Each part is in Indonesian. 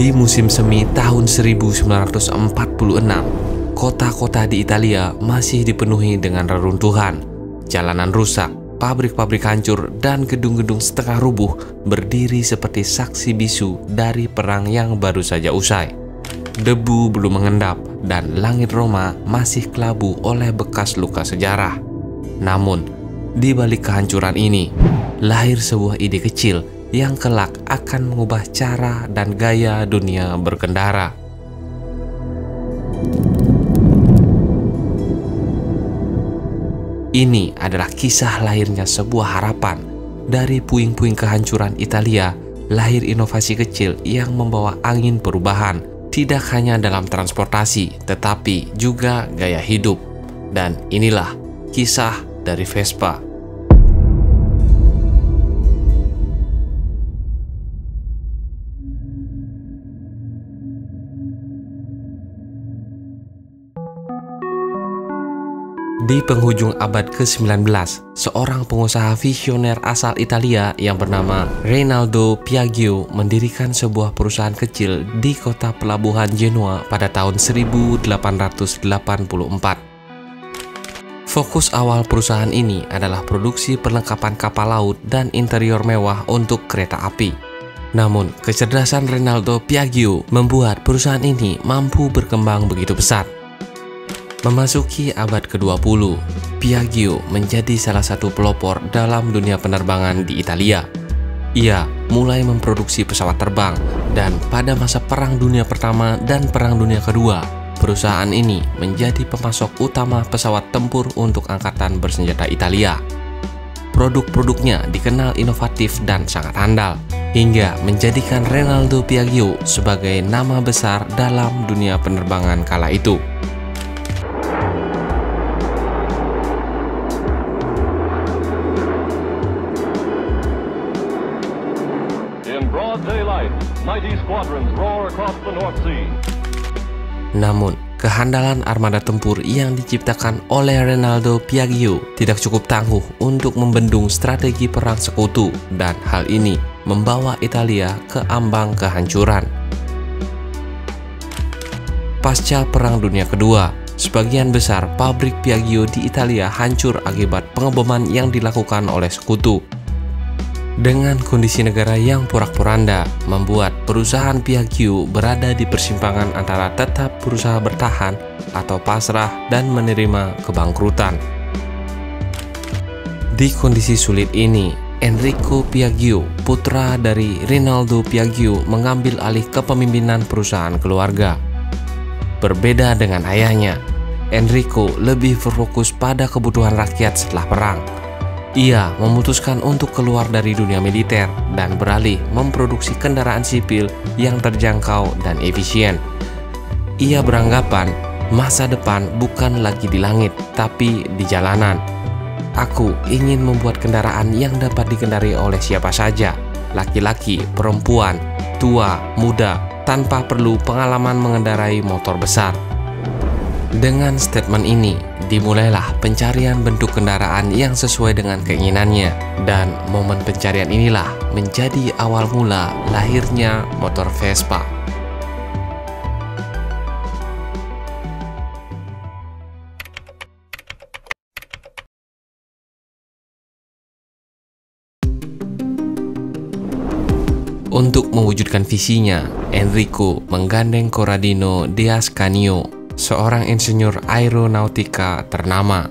Di musim semi tahun 1946, kota-kota di Italia masih dipenuhi dengan reruntuhan. Jalanan rusak, pabrik-pabrik hancur, dan gedung-gedung setengah rubuh berdiri seperti saksi bisu dari perang yang baru saja usai. Debu belum mengendap dan langit Roma masih kelabu oleh bekas luka sejarah. Namun, di balik kehancuran ini, lahir sebuah ide kecil yang kelak akan mengubah cara dan gaya dunia berkendara. Ini adalah kisah lahirnya sebuah harapan. Dari puing-puing kehancuran Italia, lahir inovasi kecil yang membawa angin perubahan, tidak hanya dalam transportasi, tetapi juga gaya hidup. Dan inilah kisah dari Vespa. Di penghujung abad ke-19, seorang pengusaha visioner asal Italia yang bernama Rinaldo Piaggio mendirikan sebuah perusahaan kecil di kota pelabuhan Genoa pada tahun 1884. Fokus awal perusahaan ini adalah produksi perlengkapan kapal laut dan interior mewah untuk kereta api. Namun, kecerdasan Rinaldo Piaggio membuat perusahaan ini mampu berkembang begitu pesat. Memasuki abad ke-20, Piaggio menjadi salah satu pelopor dalam dunia penerbangan di Italia. Ia mulai memproduksi pesawat terbang, dan pada masa Perang Dunia Pertama dan Perang Dunia Kedua, perusahaan ini menjadi pemasok utama pesawat tempur untuk angkatan bersenjata Italia. Produk-produknya dikenal inovatif dan sangat handal, hingga menjadikan Rinaldo Piaggio sebagai nama besar dalam dunia penerbangan kala itu. Namun, kehandalan armada tempur yang diciptakan oleh Rinaldo Piaggio tidak cukup tangguh untuk membendung strategi perang sekutu, dan hal ini membawa Italia ke ambang kehancuran. Pasca Perang Dunia Kedua, sebagian besar pabrik Piaggio di Italia hancur akibat pengeboman yang dilakukan oleh sekutu. Dengan kondisi negara yang porak-poranda, membuat perusahaan Piaggio berada di persimpangan antara tetap berusaha bertahan atau pasrah dan menerima kebangkrutan. Di kondisi sulit ini, Enrico Piaggio, putra dari Rinaldo Piaggio, mengambil alih kepemimpinan perusahaan keluarga. Berbeda dengan ayahnya, Enrico lebih berfokus pada kebutuhan rakyat setelah perang. Ia memutuskan untuk keluar dari dunia militer dan beralih memproduksi kendaraan sipil yang terjangkau dan efisien. Ia beranggapan masa depan bukan lagi di langit, tapi di jalanan. Aku ingin membuat kendaraan yang dapat dikendari oleh siapa saja, laki-laki, perempuan, tua, muda, tanpa perlu pengalaman mengendarai motor besar. Dengan statement ini, dimulailah pencarian bentuk kendaraan yang sesuai dengan keinginannya, dan momen pencarian inilah menjadi awal mula lahirnya motor Vespa. Untuk mewujudkan visinya, Enrico menggandeng Corradino Deascanio, seorang insinyur aeronautika ternama.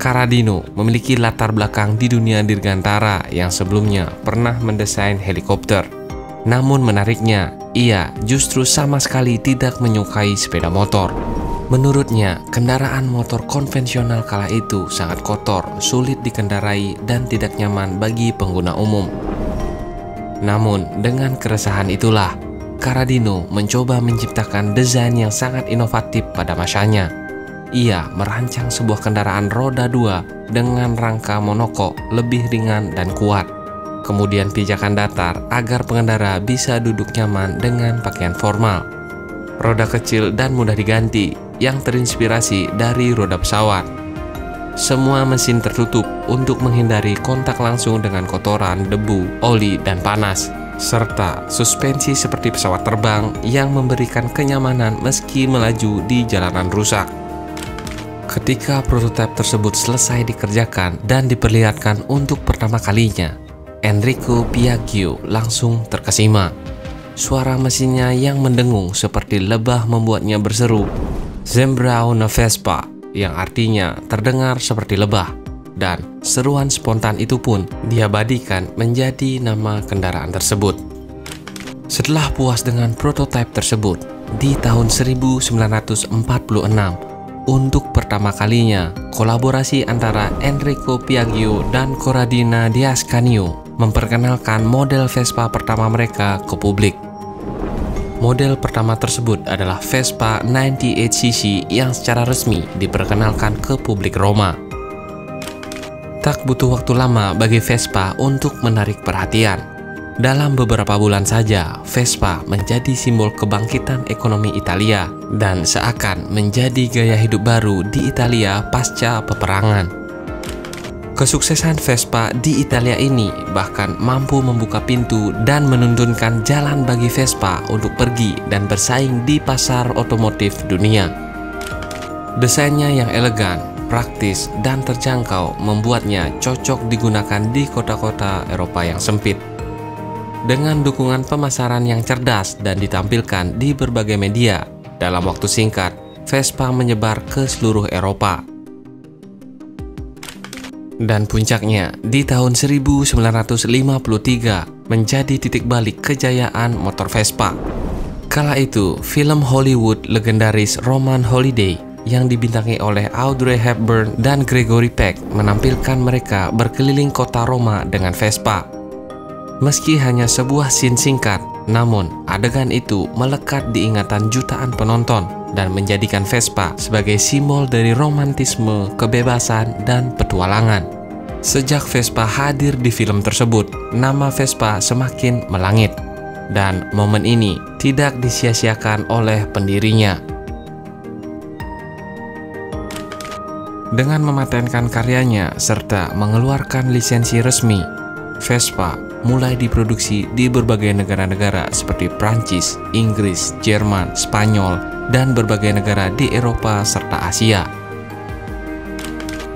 Corradino memiliki latar belakang di dunia dirgantara yang sebelumnya pernah mendesain helikopter. Namun menariknya, ia justru sama sekali tidak menyukai sepeda motor. Menurutnya, kendaraan motor konvensional kala itu sangat kotor, sulit dikendarai, dan tidak nyaman bagi pengguna umum. Namun, dengan keresahan itulah, Corradino mencoba menciptakan desain yang sangat inovatif pada masanya. Ia merancang sebuah kendaraan roda 2 dengan rangka monokok lebih ringan dan kuat. Kemudian pijakan datar agar pengendara bisa duduk nyaman dengan pakaian formal. Roda kecil dan mudah diganti yang terinspirasi dari roda pesawat. Semua mesin tertutup untuk menghindari kontak langsung dengan kotoran, debu, oli, dan panas. serta suspensi seperti pesawat terbang yang memberikan kenyamanan meski melaju di jalanan rusak. Ketika prototipe tersebut selesai dikerjakan dan diperlihatkan untuk pertama kalinya, Enrico Piaggio langsung terkesima. Suara mesinnya yang mendengung seperti lebah membuatnya berseru, "Sembra una Vespa," yang artinya terdengar seperti lebah. Dan seruan spontan itu pun diabadikan menjadi nama kendaraan tersebut. Setelah puas dengan prototipe tersebut, di tahun 1946, untuk pertama kalinya, kolaborasi antara Enrico Piaggio dan Corradina di Ascanio memperkenalkan model Vespa pertama mereka ke publik. Model pertama tersebut adalah Vespa 98cc yang secara resmi diperkenalkan ke publik Roma. Tak butuh waktu lama bagi Vespa untuk menarik perhatian. Dalam beberapa bulan saja, Vespa menjadi simbol kebangkitan ekonomi Italia dan seakan menjadi gaya hidup baru di Italia pasca peperangan. Kesuksesan Vespa di Italia ini bahkan mampu membuka pintu dan menuntunkan jalan bagi Vespa untuk pergi dan bersaing di pasar otomotif dunia. Desainnya yang elegan, praktis, dan terjangkau membuatnya cocok digunakan di kota-kota Eropa yang sempit. Dengan dukungan pemasaran yang cerdas dan ditampilkan di berbagai media, dalam waktu singkat, Vespa menyebar ke seluruh Eropa. Dan puncaknya, di tahun 1953 menjadi titik balik kejayaan motor Vespa. Kala itu, film Hollywood legendaris Roman Holiday yang dibintangi oleh Audrey Hepburn dan Gregory Peck menampilkan mereka berkeliling kota Roma dengan Vespa. Meski hanya sebuah scene singkat, namun adegan itu melekat di ingatan jutaan penonton dan menjadikan Vespa sebagai simbol dari romantisme, kebebasan, dan petualangan. Sejak Vespa hadir di film tersebut, nama Vespa semakin melangit, dan momen ini tidak disia-siakan oleh pendirinya. Dengan mematenkan karyanya serta mengeluarkan lisensi resmi, Vespa mulai diproduksi di berbagai negara-negara seperti Prancis, Inggris, Jerman, Spanyol, dan berbagai negara di Eropa serta Asia.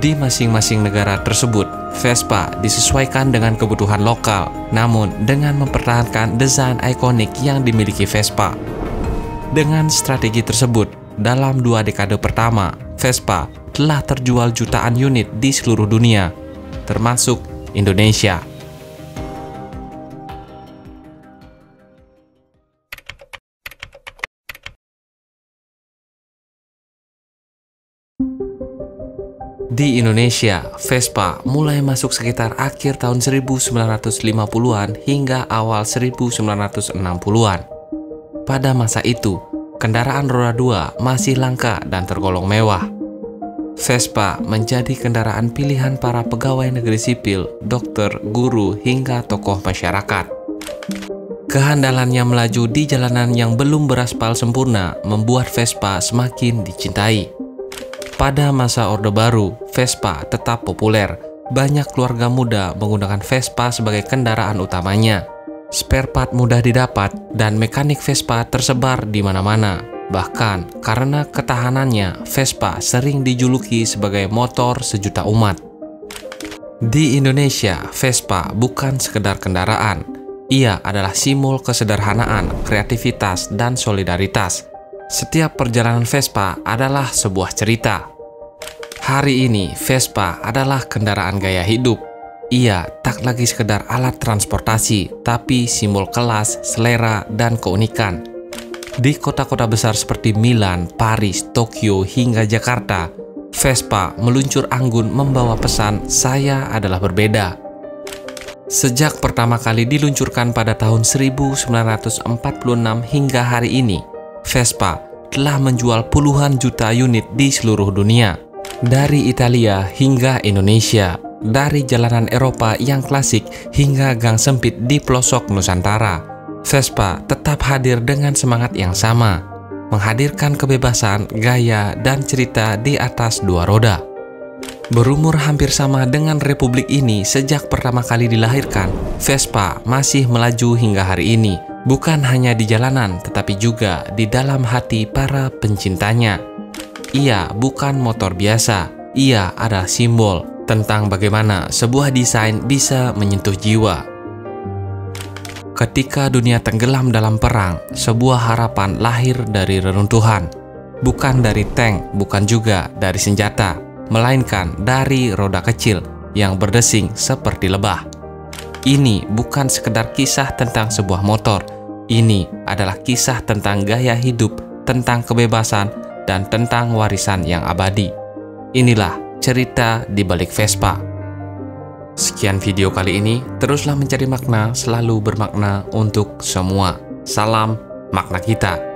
Di masing-masing negara tersebut, Vespa disesuaikan dengan kebutuhan lokal, namun dengan mempertahankan desain ikonik yang dimiliki Vespa. Dengan strategi tersebut, dalam 2 dekade pertama, Vespa telah terjual jutaan unit di seluruh dunia, termasuk Indonesia. Di Indonesia, Vespa mulai masuk sekitar akhir tahun 1950-an hingga awal 1960-an. Pada masa itu, kendaraan roda 2 masih langka dan tergolong mewah. Vespa menjadi kendaraan pilihan para pegawai negeri sipil, dokter, guru, hingga tokoh masyarakat. Kehandalannya melaju di jalanan yang belum beraspal sempurna membuat Vespa semakin dicintai. Pada masa Orde Baru, Vespa tetap populer. Banyak keluarga muda menggunakan Vespa sebagai kendaraan utamanya. Spare part mudah didapat dan mekanik Vespa tersebar di mana-mana. Bahkan karena ketahanannya, Vespa sering dijuluki sebagai motor sejuta umat. Di Indonesia, Vespa bukan sekedar kendaraan. Ia adalah simbol kesederhanaan, kreativitas, dan solidaritas. Setiap perjalanan Vespa adalah sebuah cerita. Hari ini, Vespa adalah kendaraan gaya hidup. Ia tak lagi sekedar alat transportasi, tapi simbol kelas, selera, dan keunikan. Di kota-kota besar seperti Milan, Paris, Tokyo, hingga Jakarta, Vespa meluncur anggun membawa pesan "Saya adalah berbeda". Sejak pertama kali diluncurkan pada tahun 1946 hingga hari ini, Vespa telah menjual puluhan juta unit di seluruh dunia. Dari Italia hingga Indonesia, dari jalanan Eropa yang klasik hingga gang sempit di pelosok Nusantara, Vespa tetap hadir dengan semangat yang sama, menghadirkan kebebasan, gaya, dan cerita di atas 2 roda. Berumur hampir sama dengan republik ini sejak pertama kali dilahirkan, Vespa masih melaju hingga hari ini. Bukan hanya di jalanan, tetapi juga di dalam hati para pencintanya. Ia bukan motor biasa, ia adalah simbol tentang bagaimana sebuah desain bisa menyentuh jiwa. Ketika dunia tenggelam dalam perang, sebuah harapan lahir dari reruntuhan. Bukan dari tank, bukan juga dari senjata, melainkan dari roda kecil yang berdesing seperti lebah. Ini bukan sekedar kisah tentang sebuah motor. Ini adalah kisah tentang gaya hidup, tentang kebebasan, dan tentang warisan yang abadi. Inilah cerita di balik Vespa. Sekian video kali ini, teruslah mencari makna, selalu bermakna untuk semua. Salam makna kita.